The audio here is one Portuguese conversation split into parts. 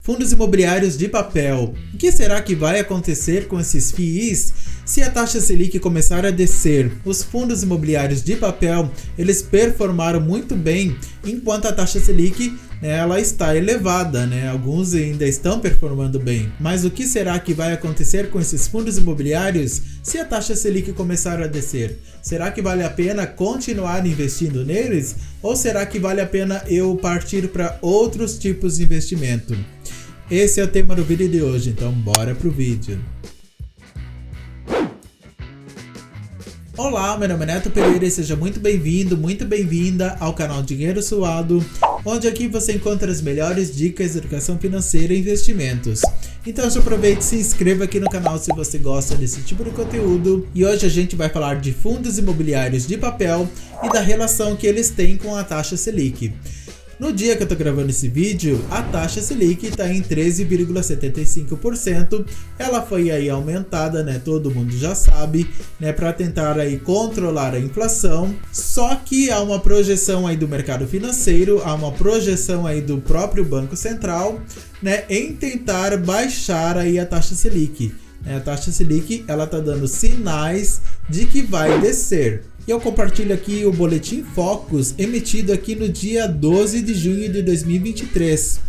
Fundos imobiliários de papel. O que será que vai acontecer com esses FIIs se a taxa Selic começar a descer? Os fundos imobiliários de papel, eles performaram muito bem enquanto a taxa Selic ela está elevada, Alguns ainda estão performando bem. Mas o que será que vai acontecer com esses fundos imobiliários se a taxa Selic começar a descer? Será que vale a pena continuar investindo neles? Ou será que vale a pena eu partir para outros tipos de investimento? Esse é o tema do vídeo de hoje, então bora pro vídeo. Olá, meu nome é Neto Pereira e seja muito bem-vindo, muito bem-vinda ao canal Dinheiro Suado, onde aqui você encontra as melhores dicas de educação financeira e investimentos. Então já aproveite e se inscreva aqui no canal se você gosta desse tipo de conteúdo. E hoje a gente vai falar de fundos imobiliários de papel e da relação que eles têm com a taxa Selic. No dia que eu tô gravando esse vídeo, a taxa Selic está em 13,75%. Ela foi aí aumentada, todo mundo já sabe, para tentar aí controlar a inflação. Só que há uma projeção aí do mercado financeiro, há uma projeção aí do próprio Banco Central, em tentar baixar aí a taxa Selic. A taxa Selic, ela tá dando sinais de que vai descer. E eu compartilho aqui o Boletim Focus, emitido aqui no dia 12 de junho de 2023.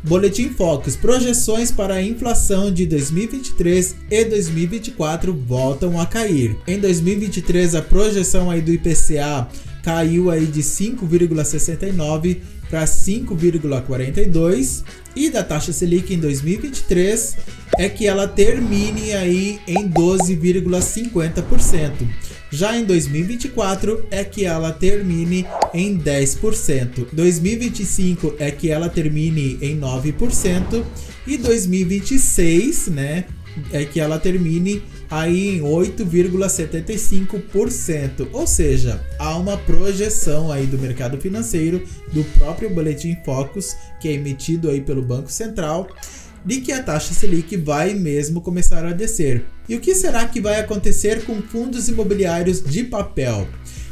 Boletim Focus, projeções para a inflação de 2023 e 2024 voltam a cair. Em 2023, a projeção aí do IPCA caiu aí de 5,69 para 5,42 e da taxa Selic em 2023 é que ela termine aí em 12,50%. Já em 2024 é que ela termine em 10%. 2025 é que ela termine em 9% e 2026, é que ela termine aí em 8,75%. Ou seja, há uma projeção aí do mercado financeiro, do próprio Boletim Focus, que é emitido aí pelo Banco Central, de que a taxa Selic vai mesmo começar a descer. E o que será que vai acontecer com fundos imobiliários de papel?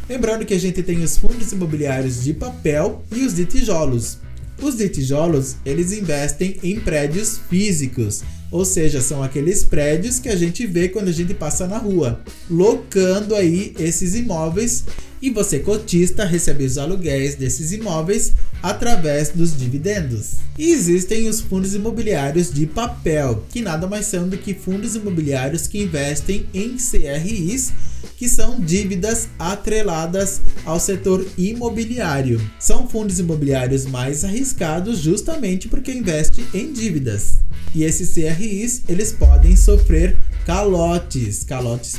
Lembrando que a gente tem os fundos imobiliários de papel e os de tijolos. Os de tijolos, eles investem em prédios físicos, ou seja, são aqueles prédios que a gente vê quando a gente passa na rua, locando aí esses imóveis, e você, cotista, recebe os aluguéis desses imóveis através dos dividendos. E existem os fundos imobiliários de papel, que nada mais são do que fundos imobiliários que investem em CRIs, que são dívidas atreladas ao setor imobiliário. São fundos imobiliários mais arriscados justamente porque investem em dívidas. E esses CRIs, eles podem sofrer calotes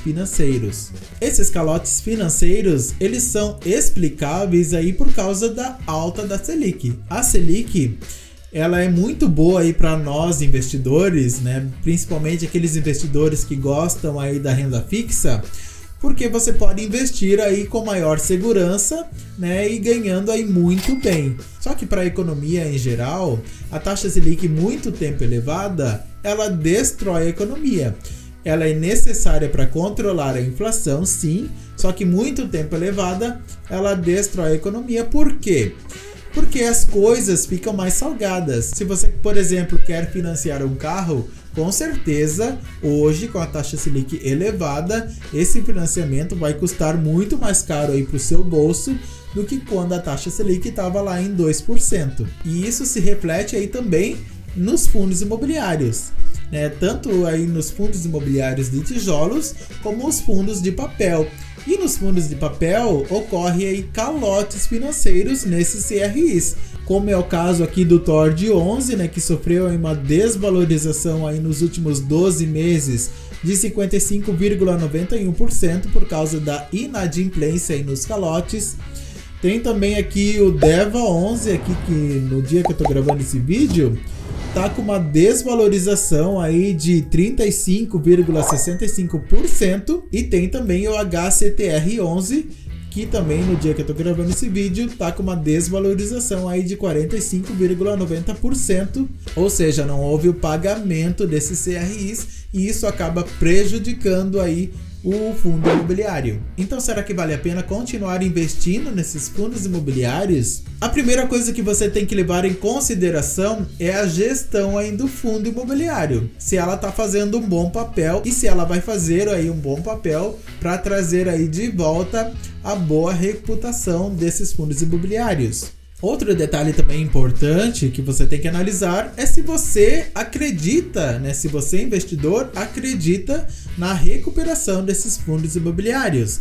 financeiros. Esses calotes financeiros, eles são explicáveis aí por causa da alta da Selic. A Selic, ela é muito boa aí para nós investidores, principalmente aqueles investidores que gostam aí da renda fixa, porque você pode investir aí com maior segurança, e ganhando aí muito bem. Só que para a economia em geral, a taxa Selic muito tempo elevada, ela destrói a economia. Ela é necessária para controlar a inflação, sim, só que muito tempo elevada, ela destrói a economia. Por quê? Porque as coisas ficam mais salgadas. Se você, por exemplo, quer financiar um carro, com certeza, hoje, com a taxa Selic elevada, esse financiamento vai custar muito mais caro aí para o seu bolso do que quando a taxa Selic estava lá em 2%. E isso se reflete aí também nos fundos imobiliários, tanto aí nos fundos imobiliários de tijolos, como os fundos de papel. E nos fundos de papel ocorre aí calotes financeiros nesses CRIs, como é o caso aqui do TORD 11, que sofreu uma desvalorização aí nos últimos 12 meses de 55,91% por causa da inadimplência aí nos calotes. Tem também aqui o DEVA 11, aqui que no dia que eu tô gravando esse vídeo, tá com uma desvalorização aí de 35,65%, e tem também o HCTR 11, que também no dia que eu tô gravando esse vídeo tá com uma desvalorização aí de 45,90%, ou seja, não houve o pagamento desses CRIs e isso acaba prejudicando aí o fundo imobiliário. Então, será que vale a pena continuar investindo nesses fundos imobiliários? A primeira coisa que você tem que levar em consideração é a gestão aí do fundo imobiliário. Se ela está fazendo um bom papel e se ela vai fazer aí um bom papel para trazer aí de volta a boa reputação desses fundos imobiliários. Outro detalhe também importante que você tem que analisar é se você acredita, se você investidor acredita na recuperação desses fundos imobiliários,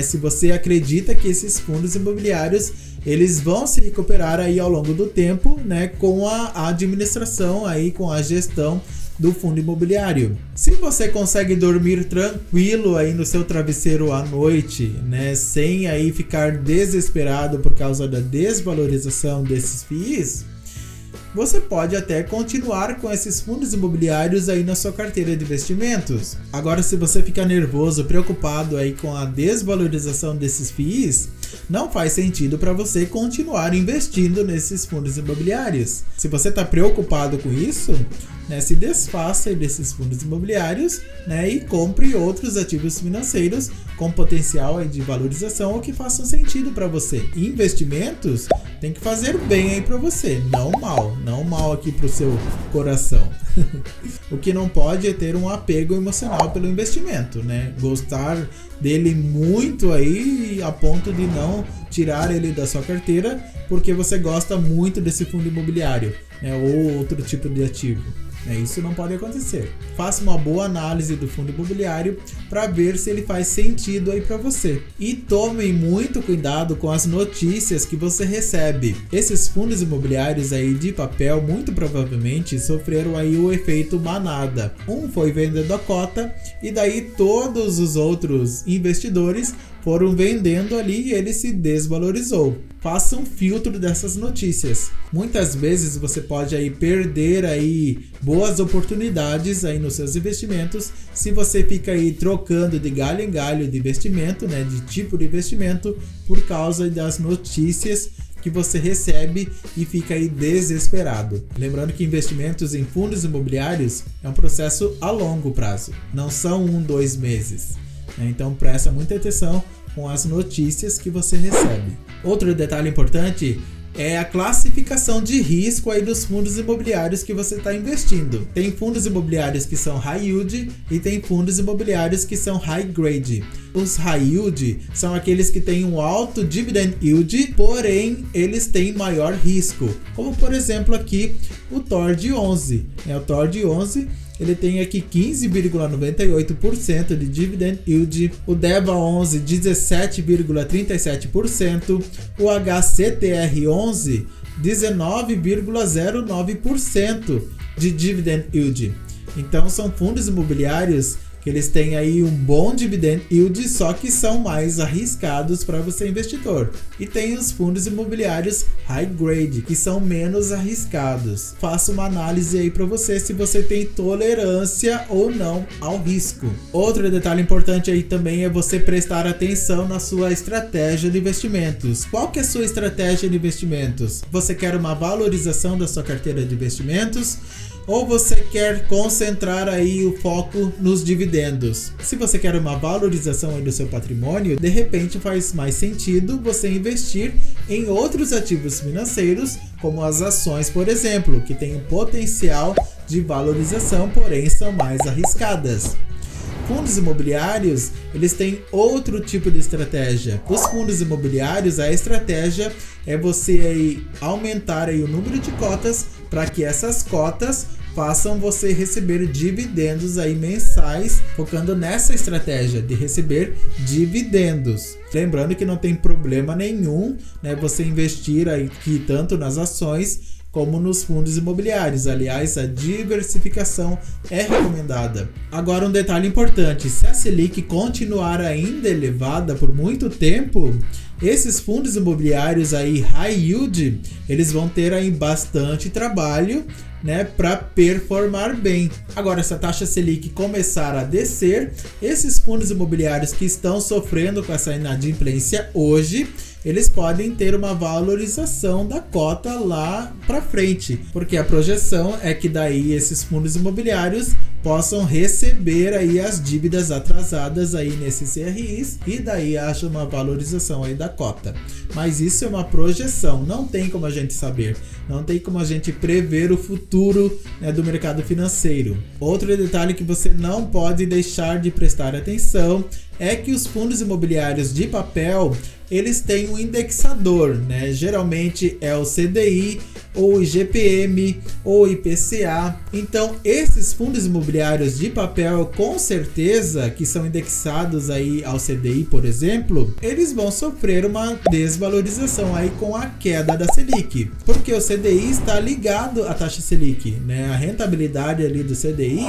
se você acredita que esses fundos imobiliários eles vão se recuperar aí ao longo do tempo, com a administração aí, com a gestão do fundo imobiliário. Se você consegue dormir tranquilo aí no seu travesseiro à noite, sem aí ficar desesperado por causa da desvalorização desses FIIs, você pode até continuar com esses fundos imobiliários aí na sua carteira de investimentos. Agora, se você ficar nervoso, preocupado aí com a desvalorização desses FIIs, não faz sentido para você continuar investindo nesses fundos imobiliários. Se você está preocupado com isso, se desfaça desses fundos imobiliários, e compre outros ativos financeiros com potencial aí de valorização ou que façam sentido para você. Investimentos tem que fazer bem aí para você, não mal aqui para o seu coração. O que não pode é ter um apego emocional pelo investimento, gostar dele muito aí a ponto de não tirar ele da sua carteira porque você gosta muito desse fundo imobiliário, ou outro tipo de ativo. Isso não pode acontecer. Faça uma boa análise do fundo imobiliário para ver se ele faz sentido aí para você. E tome muito cuidado com as notícias que você recebe. Esses fundos imobiliários aí de papel muito provavelmente sofreram aí o efeito manada. Um foi vendendo a cota e daí todos os outros investidores foram vendendo ali e ele se desvalorizou. Faça um filtro dessas notícias. Muitas vezes você pode aí perder aí boas oportunidades aí nos seus investimentos se você fica aí trocando de galho em galho de investimento, de tipo de investimento por causa das notícias que você recebe e fica aí desesperado. Lembrando que investimentos em fundos imobiliários é um processo a longo prazo, não são 1-2 meses. Então presta muita atenção com as notícias que você recebe. Outro detalhe importante é a classificação de risco aí dos fundos imobiliários que você está investindo. Tem fundos imobiliários que são high yield e tem fundos imobiliários que são high grade. Os high yield são aqueles que têm um alto dividend yield, porém eles têm maior risco. Como por exemplo aqui o TORD11. O TORD11 ele tem aqui 15,98% de dividend yield, o DEVA11 17,37%, o HCTR11 19,09% de dividend yield. Então são fundos imobiliários que eles têm aí um bom dividend yield, só que são mais arriscados para você investidor. E tem os fundos imobiliários high grade, que são menos arriscados. Faça uma análise aí para você se você tem tolerância ou não ao risco. Outro detalhe importante aí também é você prestar atenção na sua estratégia de investimentos. Qual que é a sua estratégia de investimentos? Você quer uma valorização da sua carteira de investimentos? Ou você quer concentrar aí o foco nos dividendos? Se você quer uma valorização aí do seu patrimônio, de repente faz mais sentido você investir em outros ativos financeiros, como as ações, por exemplo, que têm um potencial de valorização, porém são mais arriscadas. Fundos imobiliários, eles têm outro tipo de estratégia. Os fundos imobiliários, a estratégia é você aí aumentar aí o número de cotas para que essas cotas façam você receber dividendos aí mensais, focando nessa estratégia de receber dividendos. Lembrando que não tem problema nenhum, você investir aqui tanto nas ações como nos fundos imobiliários. Aliás, a diversificação é recomendada. Agora um detalhe importante, se a Selic continuar ainda elevada por muito tempo, esses fundos imobiliários aí high yield, eles vão ter aí bastante trabalho, para performar bem. Agora, se a taxa Selic começar a descer, esses fundos imobiliários que estão sofrendo com essa inadimplência hoje, eles podem ter uma valorização da cota lá para frente, porque a projeção é que daí esses fundos imobiliários possam receber aí as dívidas atrasadas aí nesses CRIs e daí haja uma valorização aí da cota. Mas isso é uma projeção, não tem como a gente saber, não tem como a gente prever o futuro, né, do mercado financeiro. Outro detalhe que você não pode deixar de prestar atenção é que os fundos imobiliários de papel, eles têm um indexador, né? Geralmente é o CDI, ou IGPM, ou IPCA. Então, esses fundos imobiliários de papel, com certeza, que são indexados aí ao CDI, por exemplo, eles vão sofrer uma desvalorização aí com a queda da Selic, porque o CDI está ligado à taxa Selic, né? A rentabilidade ali do CDI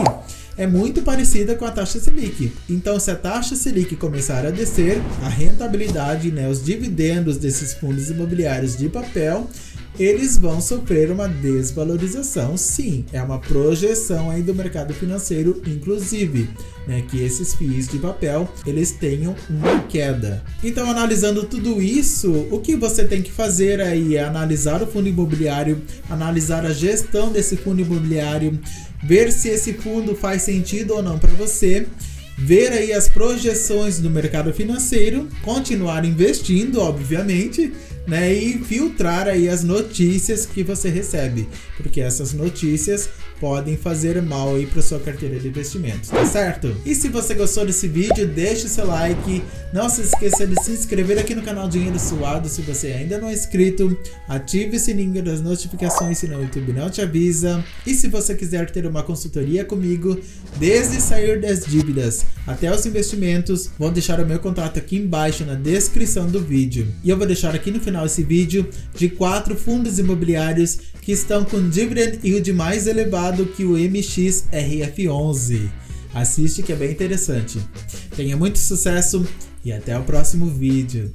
é muito parecida com a taxa Selic. Então, se a taxa Selic começar a descer, a rentabilidade, né, os dividendos desses fundos imobiliários de papel, eles vão sofrer uma desvalorização. Sim, é uma projeção aí do mercado financeiro, inclusive, né, que esses FIIs de papel, eles tenham uma queda. Então, analisando tudo isso, o que você tem que fazer aí é analisar o fundo imobiliário, analisar a gestão desse fundo imobiliário, ver se esse fundo faz sentido ou não para você, ver aí as projeções do mercado financeiro, continuar investindo, obviamente, né, e filtrar aí as notícias que você recebe, porque essas notícias podem fazer mal aí para sua carteira de investimentos, tá certo? E se você gostou desse vídeo, deixe o seu like, não se esqueça de se inscrever aqui no canal Dinheiro Suado se você ainda não é inscrito, ative o sininho das notificações senão o YouTube não te avisa, e se você quiser ter uma consultoria comigo, desde sair das dívidas até os investimentos, vou deixar o meu contato aqui embaixo na descrição do vídeo, e eu vou deixar aqui no final esse vídeo de 4 fundos imobiliários que estão com dividend yield mais elevado que o MXRF11. Assiste que é bem interessante. Tenha muito sucesso e até o próximo vídeo.